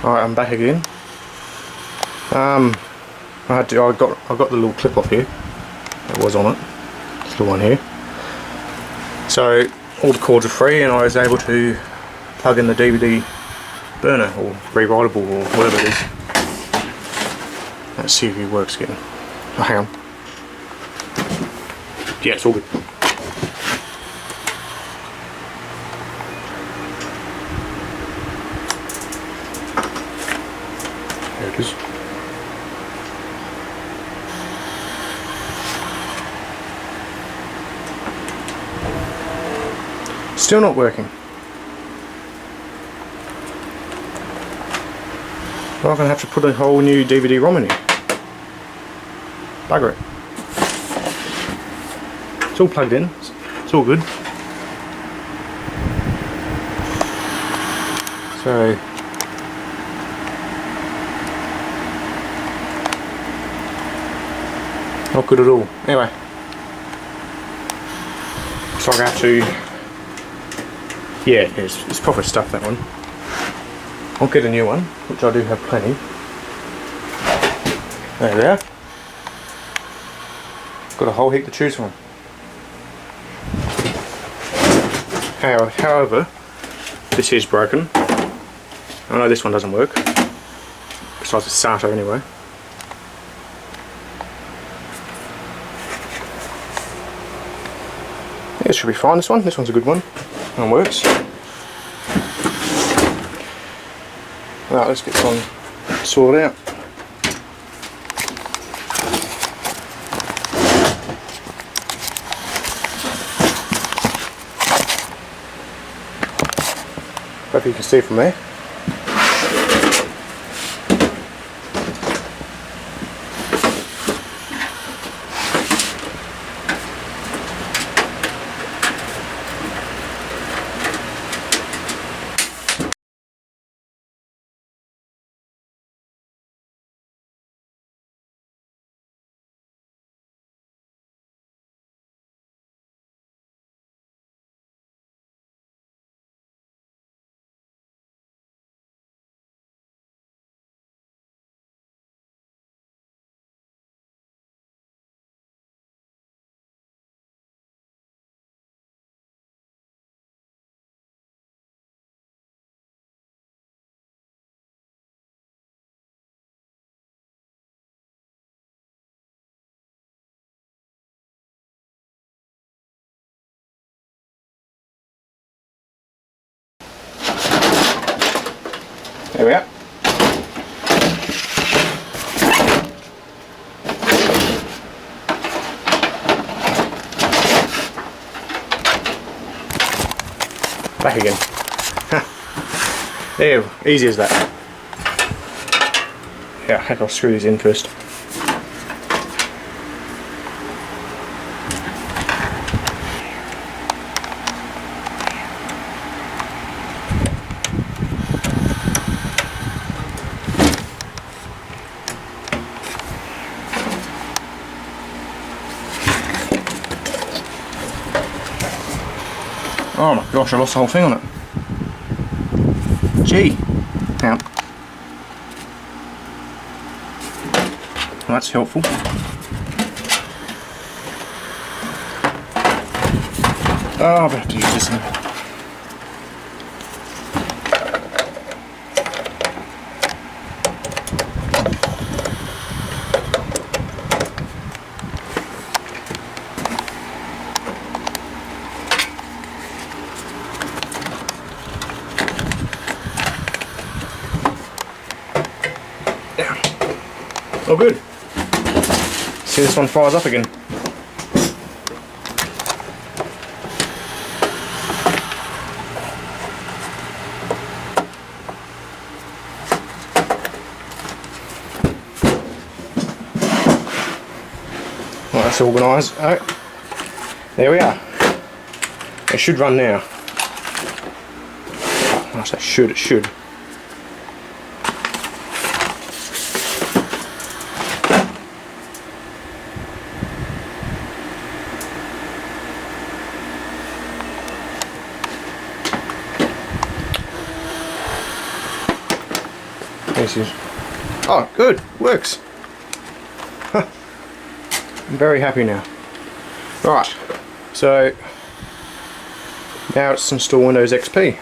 Alright, I'm back again. I got the little clip off here. It was on it. This little one here. So all the cords are free, and I was able to plug in the DVD burner or rewritable or whatever it is. Let's see if it works again. Oh, hang on. Yeah, it's all good. There it is. Still not working. Well, I'm going to have to put a whole new DVD-ROM in here. Bugger it. It's all plugged in. It's all good. So not good at all. Anyway, so I'm going to have to. Yeah, it's proper stuff, that one. I'll get a new one, which I do have plenty. There we are. Got a whole heap to choose from. However, this is broken. I know this one doesn't work. Besides the SATA anyway. Yeah, it should be fine, this one. This one's a good one. And works. Right, let's get this one sorted out. Hope you can see from there. There we are. Back again. There, easy as that. Yeah, heck, I'll screw these in first. Oh my gosh, I lost the whole thing on it. Gee. Hang on. Well, that's helpful. Oh, I'll have to use this one. Oh good. See, this one fires up again. Well, that's organised. Oh, there we are. It should run now. When I say should, it should. This is... Oh, good. Works. I'm very happy now. Right. So now it's install Windows XP.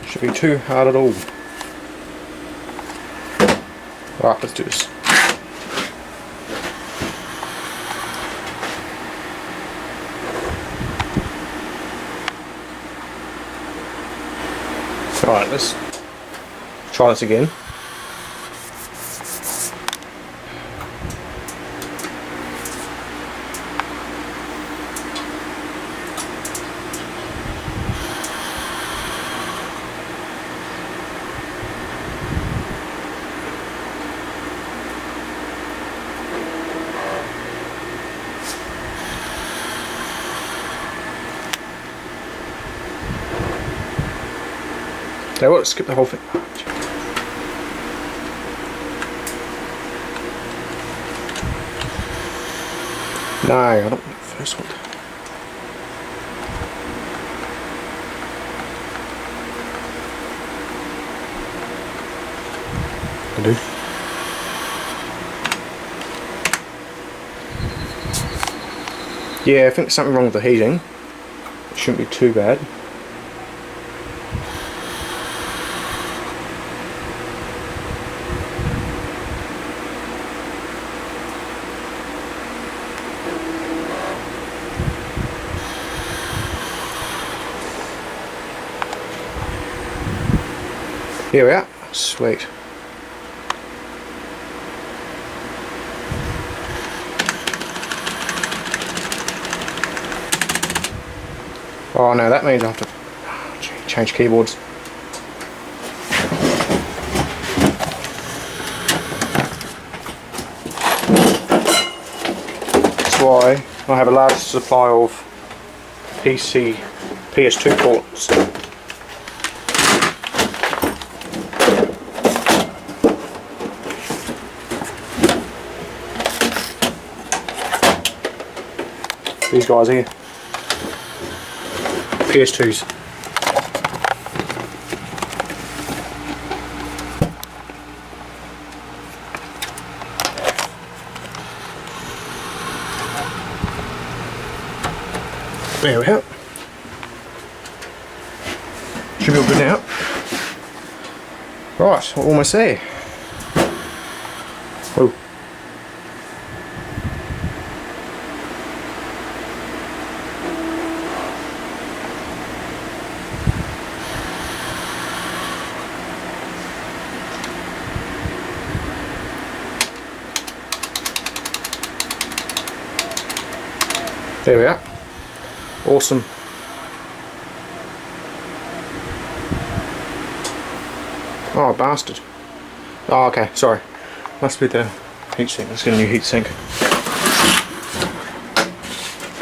Should be too hard at all. Right, let's do this. Right, let's try this again. Now what? Skip the whole thing. No, I don't want the first one. I do. Yeah, I think there's something wrong with the heating. It shouldn't be too bad. Here we are. Sweet. Oh no, that means I have to change keyboards. That's why I have a large supply of PS2 ports. These guys here, PS2s. There we are. Should be all good now. Right, we're almost there. Oh. There we are. Awesome. Oh, bastard. Oh, okay, sorry. Must be the heatsink. Let's get a new heatsink.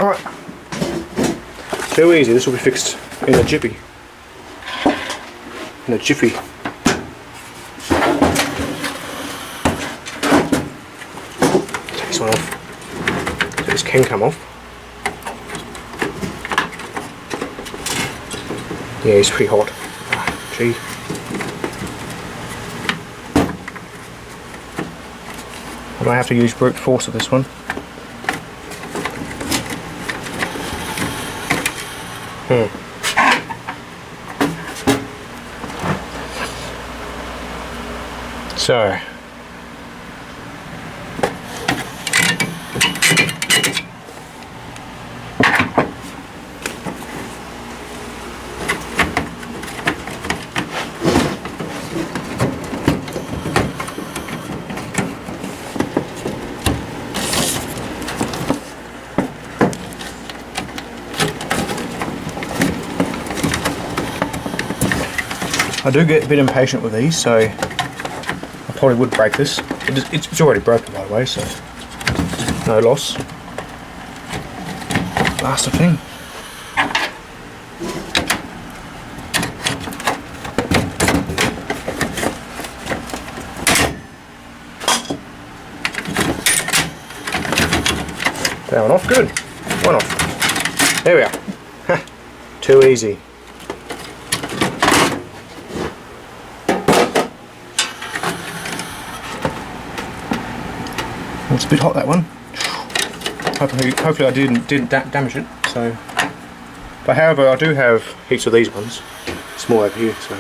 Alright. Too easy, this will be fixed in a jiffy. In a jiffy. Take this one off. So this can come off. Yeah, it's pretty hot. Gee. I might have to use brute force of this one. So. I do get a bit impatient with these, so I probably would break this. It's already broken, by the way, so no loss. Last thing. That one off, good. One off. There we are. Too easy. It's a bit hot, that one. Hopefully I didn't damage it. So, but however, I do have heaps of these ones. Small over here. So,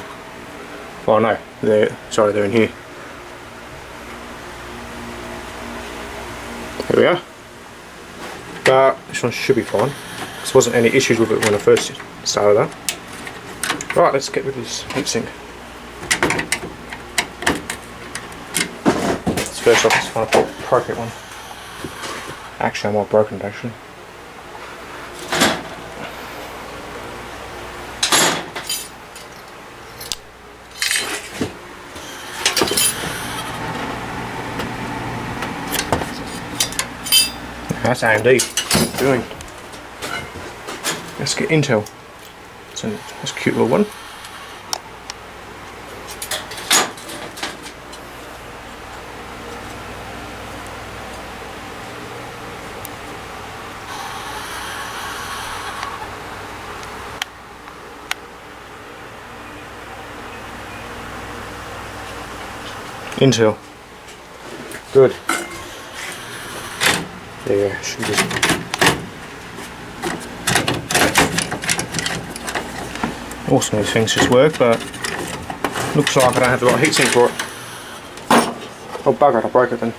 well, no, they're in here. There we are. But this one should be fine. There wasn't any issues with it when I first started that. Right, let's get rid of this heatsink. First off, just find a appropriate one. Actually, I'm all broken actually. That's AMD. What are you doing? Let's get Intel. So that's a cute little one. Intel. Good. There, should be. Awesome, these things just work, but looks like I don't have the right heatsink for it. Oh bugger it, I broke it then.